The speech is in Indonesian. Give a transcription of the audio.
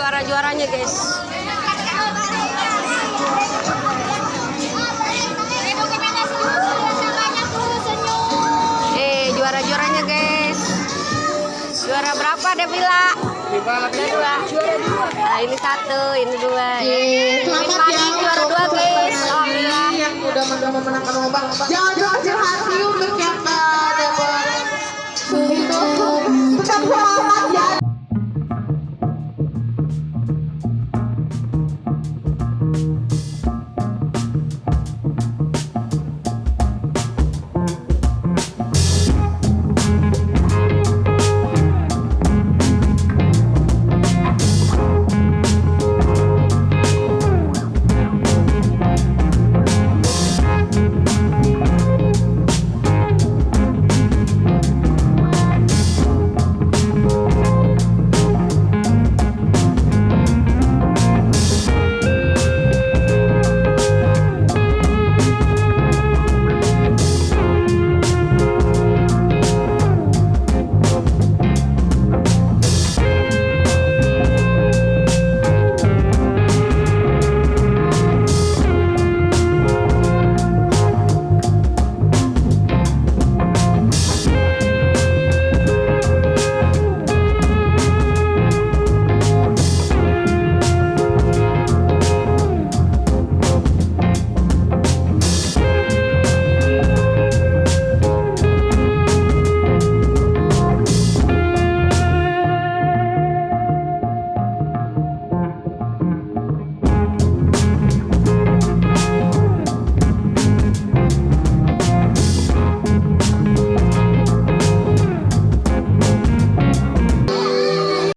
juara-juaranya guys. Juara-juaranya guys. Juara berapa Devila? Dua. Nah ini satu, ini dua. Selamat ya juara dua guys. Alhamdulillah yang udah memenangkan lomba. Jangan hati untuk yang